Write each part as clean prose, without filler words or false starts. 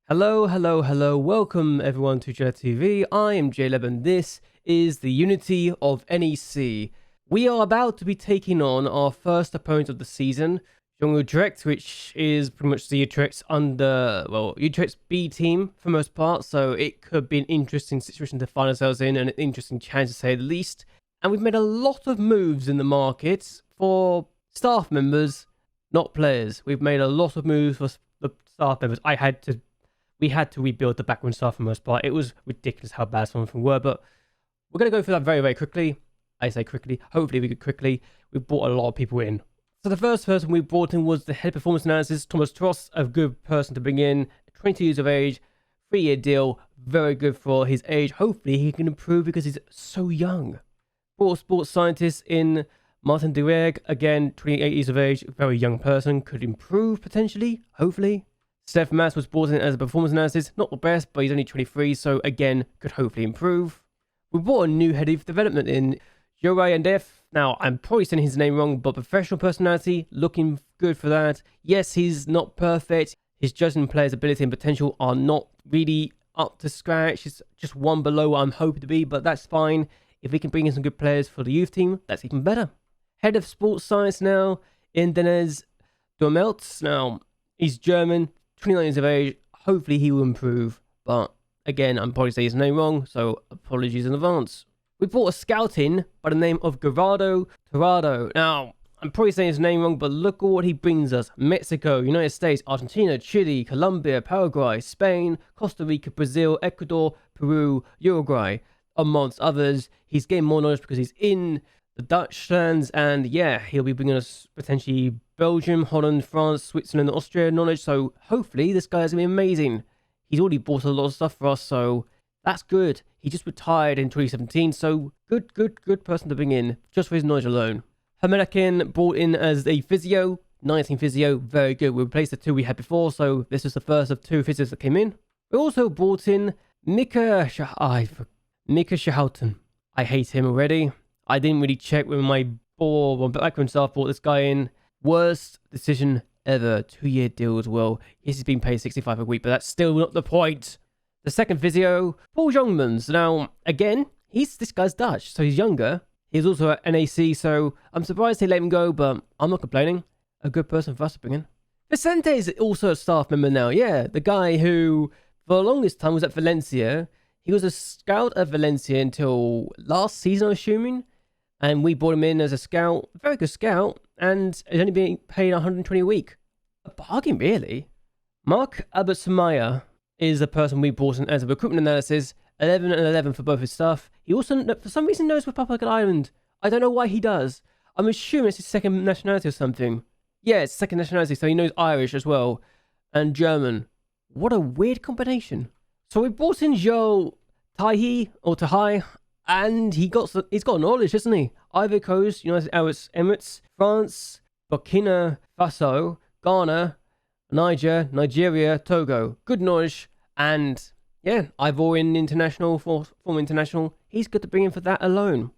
Hello. Welcome everyone to JLABTV. I am JLAB and this is the Unity of NEC. We are about to be taking on our first opponent of the season, Utrecht, which is pretty much the Utrecht's B team for most part, so it could be an interesting situation to find ourselves in and an interesting challenge to say the least. And we've made a lot of moves in the market for staff members, not players. We've made a lot of moves for the staff members. We had to rebuild the backroom staff for the most part. It was ridiculous how bad some of them were, but we're going to go through that very quickly. I say quickly. Hopefully we could quickly. We brought a lot of people in. So the first person we brought in was the head of performance analysis, Thomas Tross, a good person to bring in. 20 years of age, 3-year deal, very good for his age. Hopefully he can improve because he's so young. Brought a sports scientist in, Martin de Weerg, again, 28 years of age, very young person, could improve potentially, hopefully. Steph Mass was brought in as a performance analysis, not the best, but he's only 23, so again, could hopefully improve. We brought a new head of development in, Jorai and Def. Now, I'm probably saying his name wrong, but professional personality, looking good for that. Yes, he's not perfect. His judging players' ability and potential are not really up to scratch. He's just one below what I'm hoping to be, but that's fine. If we can bring in some good players for the youth team, that's even better. Head of sports science now, in Denez Dormeltz. Now, he's German, 29 years of age. Hopefully he will improve, but again, I'm probably saying his name wrong, so apologies in advance. We brought a scout in by the name of Gerardo Torrado. Now, I'm probably saying his name wrong, but look at what he brings us. Mexico, United States, Argentina, Chile, Colombia, Paraguay, Spain, Costa Rica, Brazil, Ecuador, Peru, Uruguay, amongst others. He's getting more knowledge because he's in the Dutch lands, and yeah, he'll be bringing us potentially Belgium, Holland, France, Switzerland, Austria knowledge, so hopefully this guy is going to be amazing. He's already bought a lot of stuff for us, so that's good. He just retired in 2017, so good person to bring in, just for his knowledge alone. Hermelakin brought in as a physio, 19 physio, very good. We replaced the two we had before, so this is the first of two physios that came in. We also brought in Mika Shahouten. I hate him already. I didn't really check with my backroom staff, brought this guy in. Worst decision ever. 2-year deal as well. Yes, he's been paid 65 a week, but that's still not the point. The second physio, Paul Jongmans. Now, again, this guy's Dutch, so he's younger. He's also at NEC, so I'm surprised they let him go, but I'm not complaining. A good person for us to bring in. Vicente is also a staff member now. Yeah, the guy who, for the longest time, was at Valencia. He was a scout at Valencia until last season, I'm assuming. And we brought him in as a scout, a very good scout, and he's only being paid 120 a week. A bargain, really. Mark Albertsmeyer is the person we brought in as a recruitment analysis, 11 and 11 for both his stuff. He also, for some reason, knows Republic Island. I don't know why he does. I'm assuming it's his second nationality or something. Yeah, it's second nationality, so he knows Irish as well, and German. What a weird combination. So we brought in Joe Tahai, and he's got knowledge, isn't he? Ivory Coast, United Arab Emirates, France, Burkina Faso, Ghana, Nigeria, Togo. Good knowledge, and yeah, Ivorian international, former international. He's good to bring in for that alone.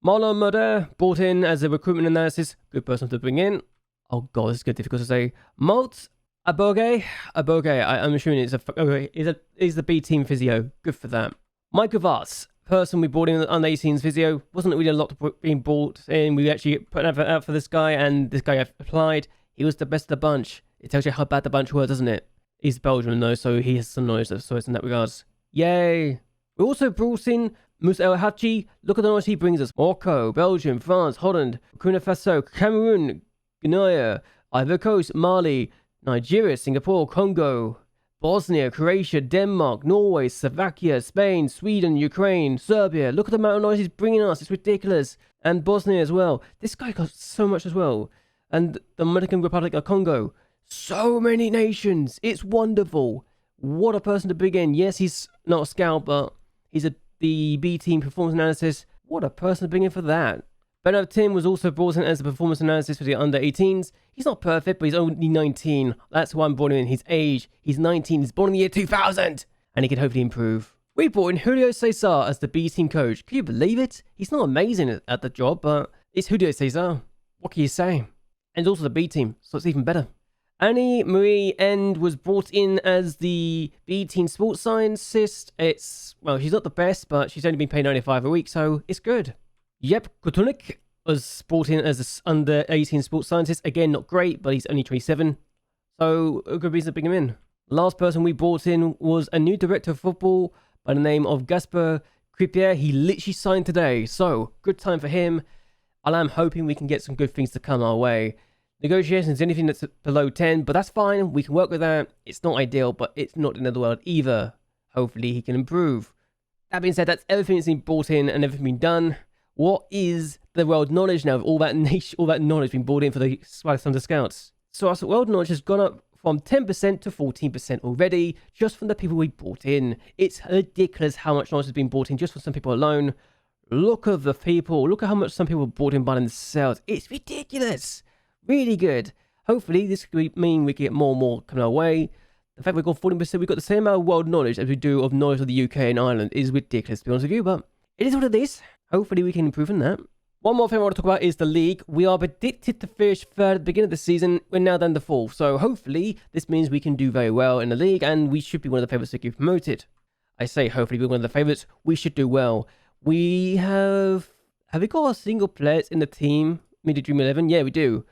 Marlon Moder brought in as a recruitment analysis. Good person to bring in. Oh god, this is good, difficult to say. Malt Aboge. I'm assuming is the B team physio. Good for that. Mike Gavas, person we brought in under 18's physio. Wasn't really a lot being brought in. We actually put an advert out for this guy, and this guy applied. He was the best of the bunch. It tells you how bad the bunch were, doesn't it? He's Belgian though, so he has some knowledge of sorts in that regards. Yay! We also brought in Musa El Hachi. Look at the knowledge he brings us. Morocco, Belgium, France, Holland, Burkina Faso, Cameroon, Guinea, Ivory Coast, Mali, Nigeria, Singapore, Congo, Bosnia, Croatia, Denmark, Norway, Slovakia, Spain, Sweden, Ukraine, Serbia. Look at the amount of knowledge he's bringing us. It's ridiculous. And Bosnia as well. This guy got so much as well. And the Dominican Republic of Congo. So many nations. It's wonderful. What a person to bring in. Yes, he's not a scout, but he's the B team performance analysis. What a person to bring in for that. Bernard Tim was also brought in as a performance analysis for the under 18s. He's not perfect, but he's only 19. That's why I'm brought in his age. He's 19. He's born in the year 2000. And he can hopefully improve. We brought in Julio Cesar as the B team coach. Can you believe it? He's not amazing at the job, but it's Julio Cesar. What can you say? And it's also the B team, so it's even better. Annie Marie End was brought in as the B Team Sports Scientist. Well, she's not the best, but she's only been paid 95 a week, so it's good. Yep, Kotunik was brought in as a under 18 Sports Scientist. Again, not great, but he's only 27, so a good reason to bring him in. Last person we brought in was a new director of football by the name of Gasper Cripier. He literally signed today, so good time for him. And I'm hoping we can get some good things to come our way. Negotiations, anything that's below 10, but that's fine. We can work with that. It's not ideal, but it's not the end of the world either. Hopefully he can improve. That being said, that's everything that's been brought in and everything been done. What is the world knowledge now of all that knowledge being brought in for the Thunder Scouts? So our world knowledge has gone up from 10% to 14% already, just from the people we brought in. It's ridiculous how much knowledge has been brought in just for some people alone. Look at the people. Look at how much some people brought in by themselves. It's ridiculous. Really good. Hopefully, this could mean we can get more and more coming our way. The fact we've got 14%, we've got the same amount of world knowledge as we do of knowledge of the UK and Ireland is ridiculous, to be honest with you, but it is what it is. Hopefully, we can improve on that. One more thing I want to talk about is the league. We are predicted to finish third at the beginning of the season. We're now down to fourth, so hopefully, this means we can do very well in the league, and we should be one of the favourites to get promoted. I say hopefully we're one of the favourites. We should do well. We have we got a single player in the team, Media Dream 11? Yeah, we do.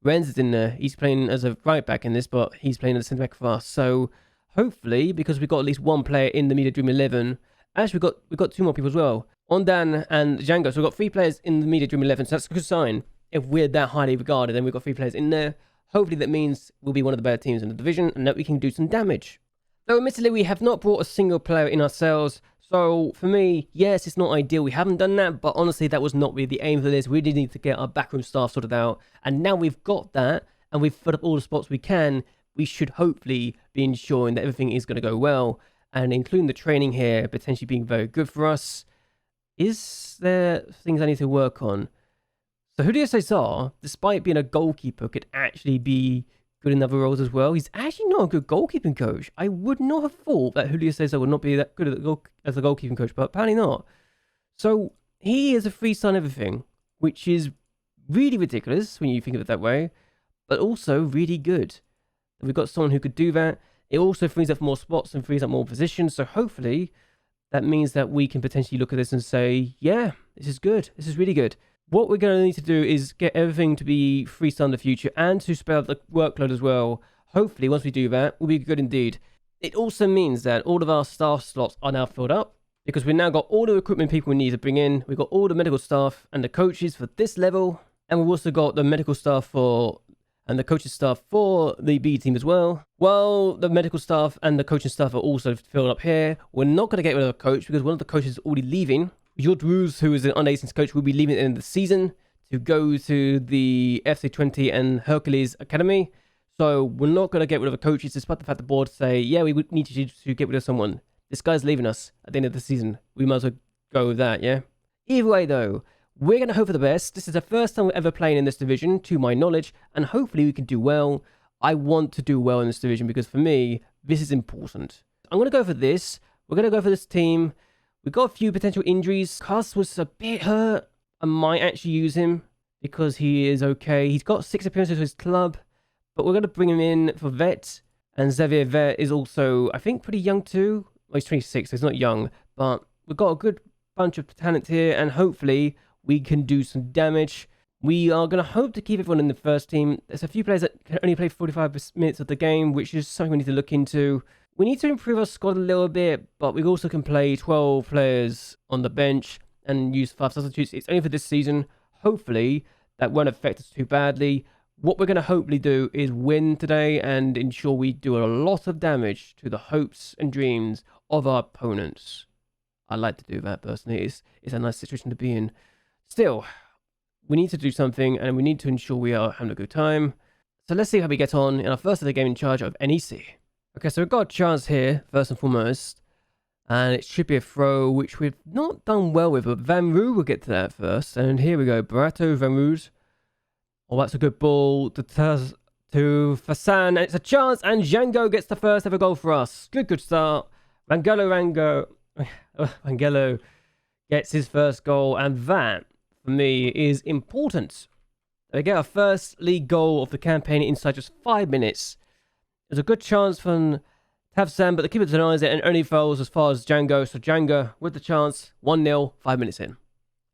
Renz is in there. He's playing as a right back in this, but he's playing as a centre back for us. So hopefully, because we've got at least one player in the Media Dream 11, actually we've got two more people as well. Ondan and Django. So we've got 3 players in the Media Dream 11. So that's a good sign. If we're that highly regarded, then we've got 3 players in there. Hopefully that means we'll be one of the better teams in the division and that we can do some damage. Though admittedly, we have not brought a single player in ourselves. So for me, yes, it's not ideal. We haven't done that, but honestly, that was not really the aim for this. We did need to get our backroom staff sorted out. And now we've got that and we've filled up all the spots we can, we should hopefully be ensuring that everything is going to go well. And including the training here potentially being very good for us. Is there things I need to work on? So Julio Cesar, despite being a goalkeeper, could actually be good in other roles as well. He's actually not a good goalkeeping coach. I would not have thought that Julio Cesar would not be that good as a goalkeeping coach, but apparently not. So he is a freestyle everything, which is really ridiculous when you think of it that way, but also really good. And we've got someone who could do that. It also frees up more spots and frees up more positions. So hopefully that means that we can potentially look at this and say, yeah, this is good. This is really good. What we're going to need to do is get everything to be freestyle in the future and to spread out the workload as well. Hopefully, once we do that, we'll be good indeed. It also means that all of our staff slots are now filled up because we've now got all the recruitment people we need to bring in. We've got all the medical staff and the coaches for this level. And we've also got the medical staff and the coaching staff for the B team as well. Well, the medical staff and the coaching staff are also filled up here. We're not going to get rid of a coach because one of the coaches is already leaving. George Roos, who is an under-18s coach, will be leaving at the end of the season to go to the FC20 and Hercules Academy. So we're not going to get rid of a coach, despite the fact the board say, yeah, we would need to get rid of someone. This guy's leaving us at the end of the season. We might as well go with that, yeah? Either way, though, we're going to hope for the best. This is the first time we're ever playing in this division, to my knowledge, and hopefully we can do well. I want to do well in this division because, for me, this is important. I'm going to go for this. We're going to go for this team. We've got a few potential injuries. Cus was a bit hurt. I might actually use him because he is okay. He's got 6 appearances for his club, but we're going to bring him in for Vet. And Xavier Vet is also, I think, pretty young too. Well, he's 26, so he's not young, but we've got a good bunch of talent here, and hopefully we can do some damage. We are going to hope to keep everyone in the first team. There's a few players that can only play 45 minutes of the game, which is something we need to look into. We need to improve our squad a little bit, but we also can play 12 players on the bench and use 5 substitutes. It's only for this season. Hopefully, that won't affect us too badly. What we're going to hopefully do is win today and ensure we do a lot of damage to the hopes and dreams of our opponents. I like to do that personally. It's a nice situation to be in. Still, we need to do something and we need to ensure we are having a good time. So let's see how we get on in our first of the game in charge of NEC. Okay, so we've got a chance here, first and foremost. And it should be a throw, which we've not done well with, but Van Roo will get to that first. And here we go, Barato, Van Roos. Oh, that's a good ball to Fasan. And it's a chance, and Django gets the first ever goal for us. Good start. Vangelo gets his first goal, and that, for me, is important. They get our first league goal of the campaign inside just 5 minutes. There's a good chance from Tavsan, but the keeper denies it and only fouls as far as Django. So Django with the chance, 1-0, 5 minutes in.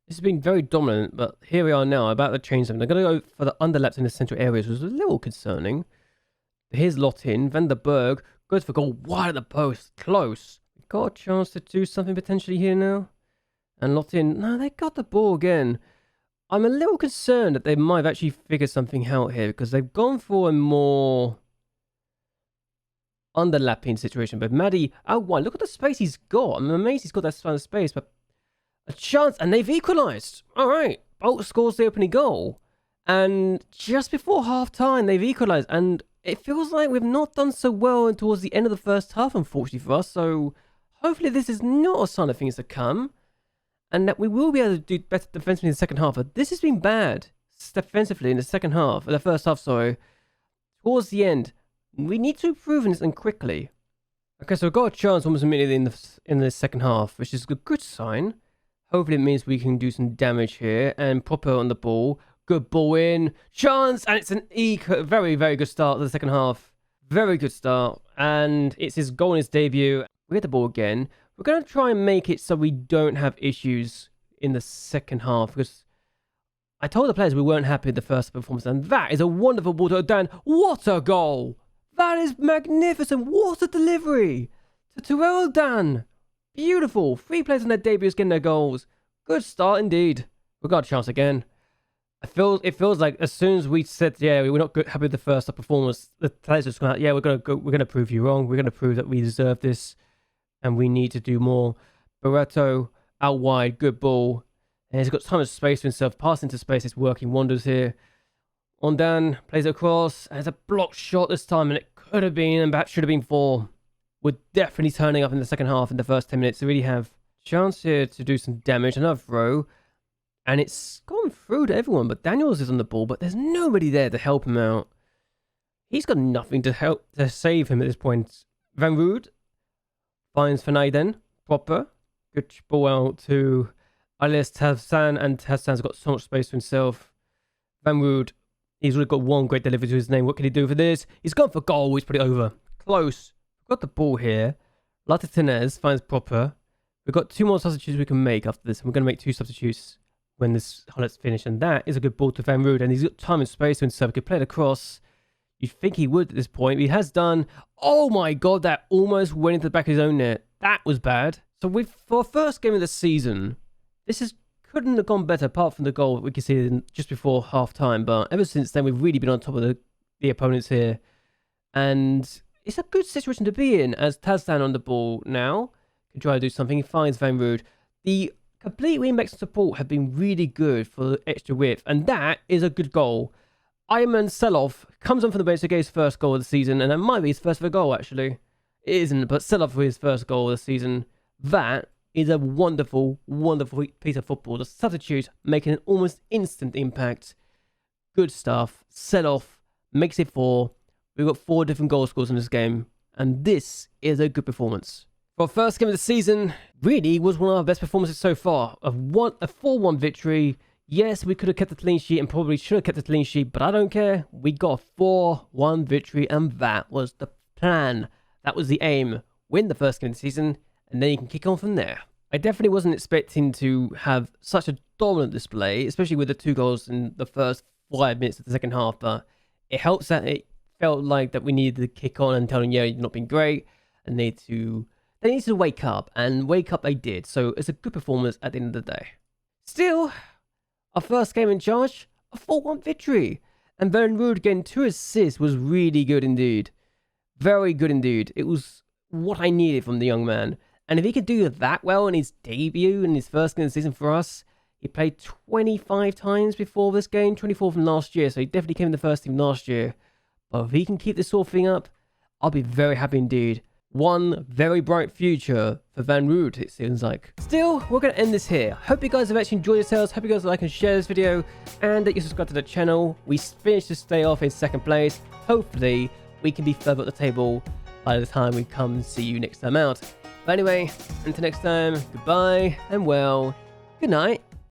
This has been very dominant, but here we are now, about to change them. They're going to go for the underlaps in the central areas, which was a little concerning. Here's Lotin, Van der Berg, goes for goal, wide at the post, close. Got a chance to do something potentially here now. And Lotin, no, they got the ball again. I'm a little concerned that they might have actually figured something out here, because they've gone for a more underlapping situation. But Maddie out wide, look at the space he's got. I'm amazed he's got that kind of space, but a chance, and they've equalised. All right, Bolt scores the opening goal, and just before half-time, they've equalised, and it feels like we've not done so well towards the end of the first half, unfortunately for us, so hopefully this is not a sign of things to come, and that we will be able to do better defensively in the second half. But this has been bad defensively in the second half, the first half, sorry. Towards the end, we need to improve in this and quickly. Okay, so we've got a chance almost immediately in the second half, which is a good sign. Hopefully it means we can do some damage here. And Proper on the ball. Good ball in. Chance! And it's an very, very good start to the second half. Very good start. And it's his goal in his debut. We get the ball again. We're going to try and make it so we don't have issues in the second half. Because I told the players we weren't happy with the first performance. And that is a wonderful ball to Dan. What a goal! That is magnificent. What a delivery to Terrell Dan. Beautiful. 3 players on their debuts getting their goals. Good start indeed. We got a chance again. It feels like as soon as we said, yeah, we were not happy with the first performance, the players just come out, yeah, we're gonna prove you wrong. We're gonna prove that we deserve this, and we need to do more. Barreto out wide, good ball, and he's got time of space for himself. Passing to space is working wonders here. Ondan plays it across, and it's a blocked shot this time, and it could have been, and perhaps should have been 4. We're definitely turning up in the second half in the first 10 minutes to really have a chance here to do some damage. Another throw. And it's gone through to everyone, but Daniels is on the ball, but there's nobody there to help him out. He's got nothing to save him at this point. Van Rood finds Fanaiden. Proper. Good ball out to Alias Tavsan, and Tavsan's got so much space for himself. Van Rood, he's really got one great delivery to his name. What can he do for this? He's gone for goal. He's put it over. Close. We've got the ball here. Latatinez finds Proper. We've got 2 more substitutes we can make after this. We're going to make 2 substitutes when this highlights finish, and that is a good ball to Van Rood, and he's got time and space to himself. He could play it across. You'd think he would at this point. He has done. Oh my god, that almost went into the back of his own net. That was bad. So for our first game of the season, this couldn't have gone better apart from the goal that we could see just before half time. But ever since then, we've really been on top of the opponents here, and it's a good situation to be in as Tazdan on the ball now can try to do something. He finds Van Rood. The complete wingbacks and support have been really good for the extra width, and that is a good goal. Ayman Selov comes on from the bench to get his first goal of the season, and that might be his first ever goal actually. It isn't, but Selov for his first goal of the season. That is a wonderful, wonderful piece of football. The substitute making an almost instant impact. Good stuff. Selov makes it 4. We've got 4 different goal scorers in this game, and this is a good performance. For our first game of the season, really was one of our best performances so far. A 4-1 victory. Yes, we could have kept the clean sheet and probably should have kept the clean sheet, but I don't care. We got a 4-1 victory, and that was the plan. That was the aim. Win the first game of the season, and then you can kick on from there. I definitely wasn't expecting to have such a dominant display, especially with the 2 goals in the first 5 minutes of the second half, but it helps that it felt like that we needed to kick on and tell them, yeah, you've not been great, and they need to wake up, and wake up they did. So it's a good performance at the end of the day. Still, our first game in charge, a 4-1 victory. And Van Rood getting 2 assists was really good indeed. Very good indeed. It was what I needed from the young man. And if he could do that well in his debut, in his first game of the season for us, he played 25 times before this game, 24 from last year. So he definitely came in the first team last year. But if he can keep this sort of thing up, I'll be very happy indeed. One very bright future for Van Rood, it seems like. Still, we're going to end this here. Hope you guys have actually enjoyed yourselves. Hope you guys like and share this video, and that you subscribe to the channel. We finished this day off in 2nd place. Hopefully, we can be further up the table by the time we come and see you next time out. But anyway, until next time, goodbye, and well, good night.